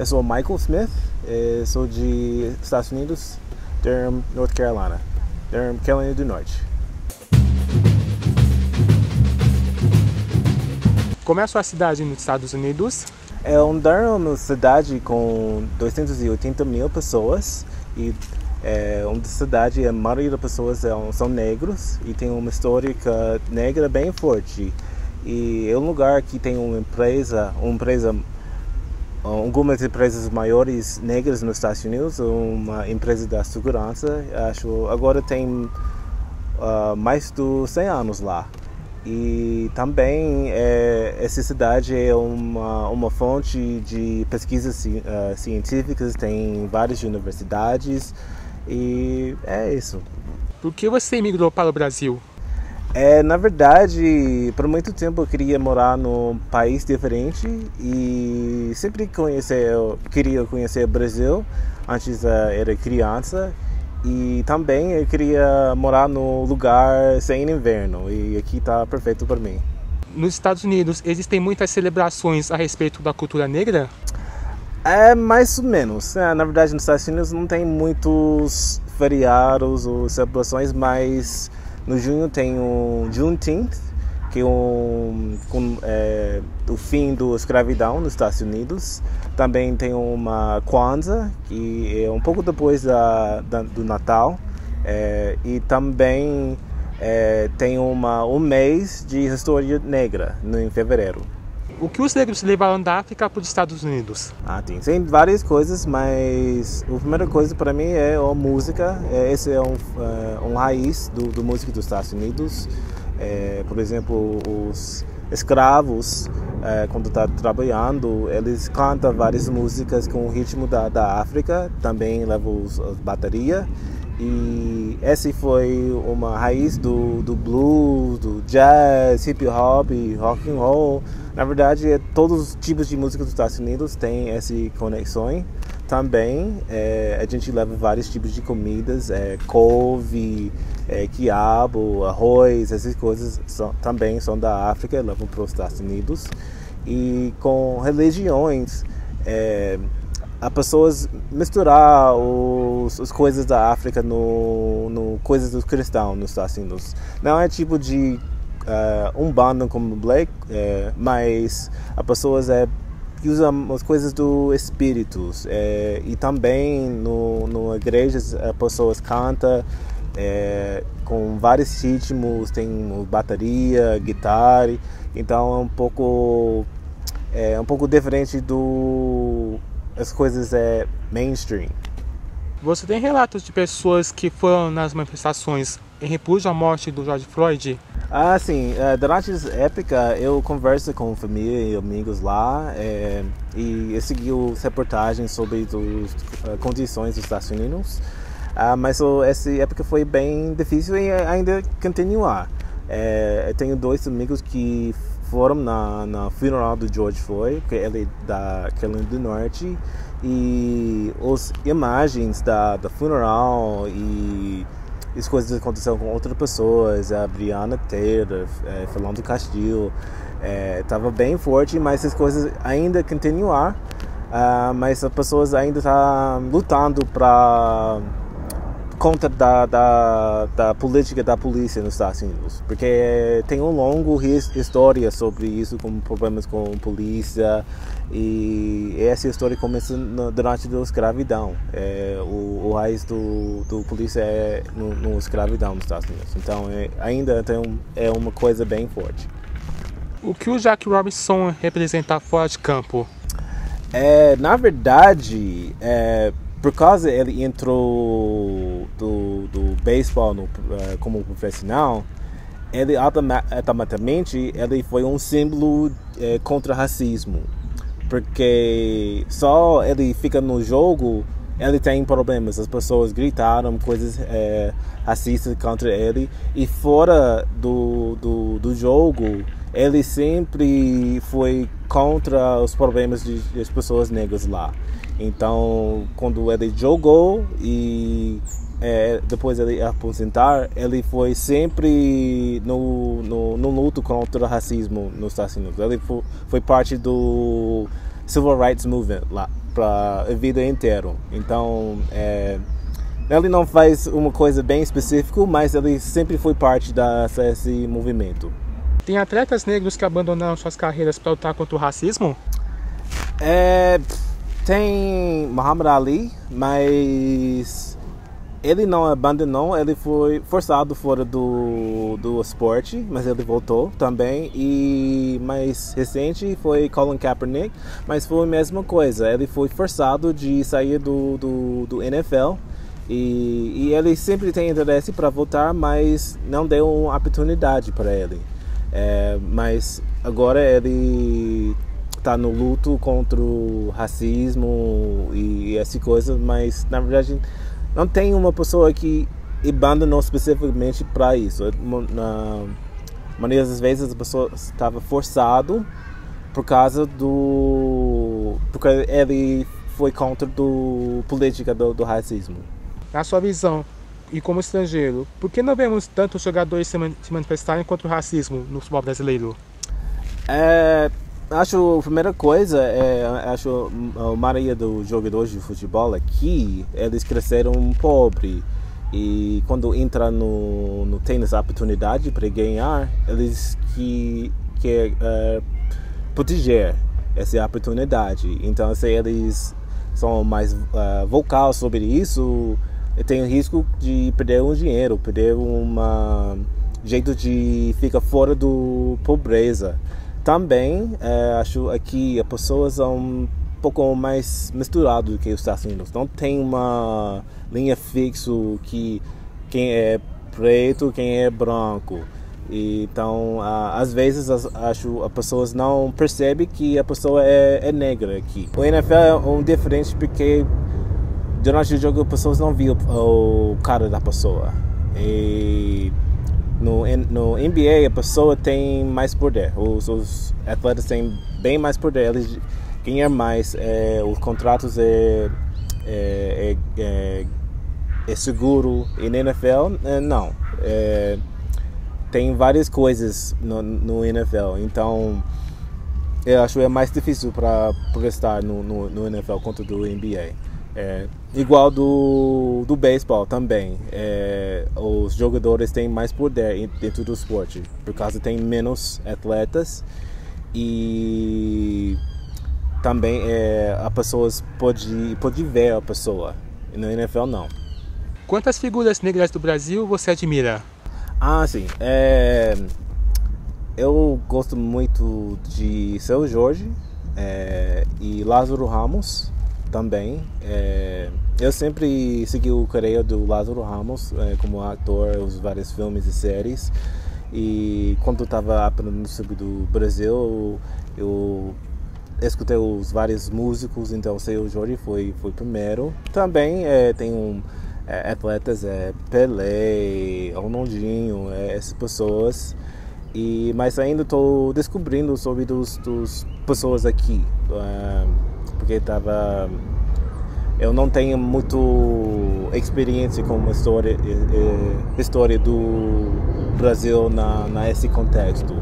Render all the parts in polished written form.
Eu sou Michael Smith, sou de Estados Unidos, Durham, North Carolina, Durham, Carolina do Norte. Como é a sua cidade nos Estados Unidos? É uma cidade com 280 mil pessoas e é uma cidade, a maioria das pessoas são negros e tem uma história negra bem forte. E é um lugar que tem algumas empresas maiores negras nos Estados Unidos, uma empresa da segurança, acho agora tem mais de 100 anos lá. E também essa cidade é uma fonte de pesquisas científicas, tem várias universidades e é isso. Por que você imigrou para o Brasil? Na verdade, por muito tempo eu queria morar num país diferente e sempre queria conhecer o Brasil, antes era criança. E também eu queria morar num lugar sem inverno e aqui está perfeito para mim. Nos Estados Unidos existem muitas celebrações a respeito da cultura negra? Mais ou menos. Na verdade, nos Estados Unidos não tem muitos feriados ou celebrações, mas no junho tem o Juneteenth, que é o fim da escravidão nos Estados Unidos. Também tem uma Kwanzaa, que é um pouco depois do Natal. E também tem um mês de história negra em fevereiro. O que os negros levaram da África para os Estados Unidos? Tem várias coisas, mas a primeira coisa para mim é a música. Esse é um raiz do música dos Estados Unidos. Por exemplo, os escravos, quando estão trabalhando, eles cantam várias músicas com o ritmo da África, também levam as baterias. E essa foi uma raiz do blues, do jazz, hip hop, rock and roll. Na verdade, todos os tipos de música dos Estados Unidos têm essa conexão. Também a gente leva vários tipos de comidas, couve, quiabo, arroz, essas coisas também são da África, levam para os Estados Unidos. E com religiões, as pessoas misturar as coisas da África no coisas dos cristãos nos Estados Unidos. Não é tipo de Umbanda como Black, mas as pessoas usam as coisas do espíritos. E também no igrejas as pessoas cantam com vários ritmos, tem bateria, guitarra, então é um pouco diferente as coisas mainstream. Você tem relatos de pessoas que foram nas manifestações em repúdio à morte do George Floyd? Sim. Durante essa época eu converso com família e amigos lá e eu segui as reportagens sobre as condições dos Estados Unidos. Mas essa época foi bem difícil e ainda continua. Eu tenho 2 amigos que foram na funeral do George Floyd, que ele é da Carolina do Norte, e as imagens da funeral e as coisas que aconteceram com outras pessoas, a Breonna Taylor, Philando Castile, estava bem forte, mas as coisas ainda continuam, mas as pessoas ainda estão lutando contra da política da polícia nos Estados Unidos, porque tem uma longa história sobre isso, com problemas com a polícia, e essa história começa durante a escravidão. O raiz do polícia no escravidão nos Estados Unidos, então ainda é uma coisa bem forte. O que o Jackie Robinson representa fora de campo? Na verdade, por causa ele entrou do beisebol como profissional, ele automaticamente ele foi um símbolo contra racismo, porque só ele fica no jogo ele tem problemas, as pessoas gritaram coisas racistas contra ele, e fora do jogo ele sempre foi contra os problemas das pessoas negras lá. Então, quando ele jogou e depois ele aposentar, ele foi sempre no luto contra o racismo nos Estados Unidos. Ele foi parte do Civil Rights Movement lá. para a vida inteira. Então, ele não faz uma coisa bem específica, mas ele sempre foi parte desse movimento. Tem atletas negros que abandonaram suas carreiras para lutar contra o racismo? Tem Muhammad Ali, mas ele não abandonou, ele foi forçado fora do esporte, mas ele voltou também. E mais recente foi Colin Kaepernick, mas foi a mesma coisa, ele foi forçado de sair do NFL e ele sempre tem interesse para voltar, mas não deu uma oportunidade para ele. Mas agora ele está no luto contra o racismo e essa coisa, mas na verdade não tem uma pessoa que abandonou especificamente para isso. Na maioria das vezes a pessoa estava forçado porque ele foi contra a política do racismo. Na sua visão, e como estrangeiro, por que não vemos tantos jogadores se manifestarem contra o racismo no futebol brasileiro? Acho a primeira coisa acho a maioria dos jogadores de futebol aqui, eles cresceram pobres e quando entram no tênis a oportunidade para ganhar, eles querem proteger essa oportunidade. Então, se eles são mais vocal sobre isso, tem o risco de perder um dinheiro, perder jeito de ficar fora do pobreza. Também acho aqui as pessoas são um pouco mais misturadas do que os Estados Unidos. Não tem uma linha fixa que quem é preto, quem é branco. Então, às vezes acho as pessoas não percebem que a pessoa é negra aqui. O NFL é diferente porque durante o jogo as pessoas não viam o cara da pessoa. E no NBA a pessoa tem mais poder, os atletas têm bem mais poder, eles ganham mais, os contratos é seguro. E na NFL não, tem várias coisas no NFL, então eu acho que é mais difícil para estar no NFL contra do NBA. Igual do beisebol também, os jogadores têm mais poder dentro do esporte, por causa tem menos atletas e também as pessoas pode ver a pessoa. No NFL não. Quantas figuras negras do Brasil você admira? Sim. Eu gosto muito de Seu Jorge e Lázaro Ramos também. Eu sempre segui o carreira do Lázaro Ramos como ator, os vários filmes e séries. E quando eu estava aprendendo sobre do Brasil, eu escutei os vários músicos, então Seu Jorge foi primeiro. Também tem atletas, Pelé, Ronaldinho, essas pessoas. Mas ainda estou descobrindo sobre dos pessoas aqui, porque eu não tenho muito experiência com a história do Brasil nesse contexto.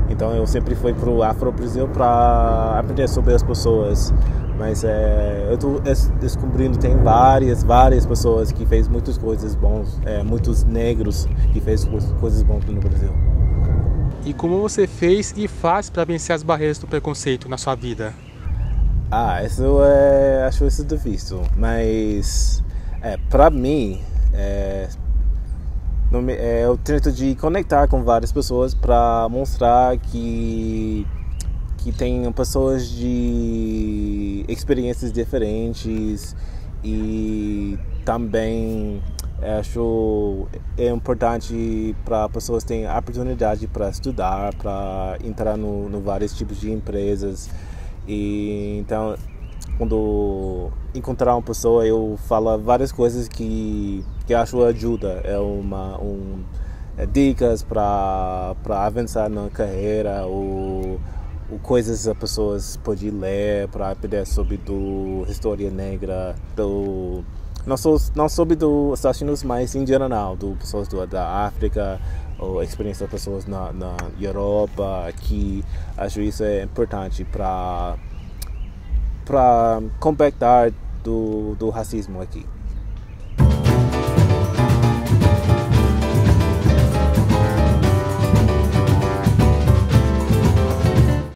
Então eu sempre fui para o Afro-Brasil para aprender sobre as pessoas. Mas eu estou descobrindo que tem várias pessoas que fez muitas coisas boas, muitos negros que fez coisas boas no Brasil. E como você fez e faz para vencer as barreiras do preconceito na sua vida? Acho isso difícil, mas para mim eu tento de conectar com várias pessoas para mostrar que tem pessoas de experiências diferentes e também acho importante para pessoas terem a oportunidade para estudar, para entrar no vários tipos de empresas. E então, quando encontrar uma pessoa, eu falo várias coisas que acho ajuda. Dicas para avançar na carreira, ou coisas que as pessoas podem ler para aprender sobre a história negra, não sobre dos Estados Unidos, mas em geral, do pessoas da África, ou a experiência das pessoas na Europa, aqui. Acho isso é importante para para compactar do racismo aqui.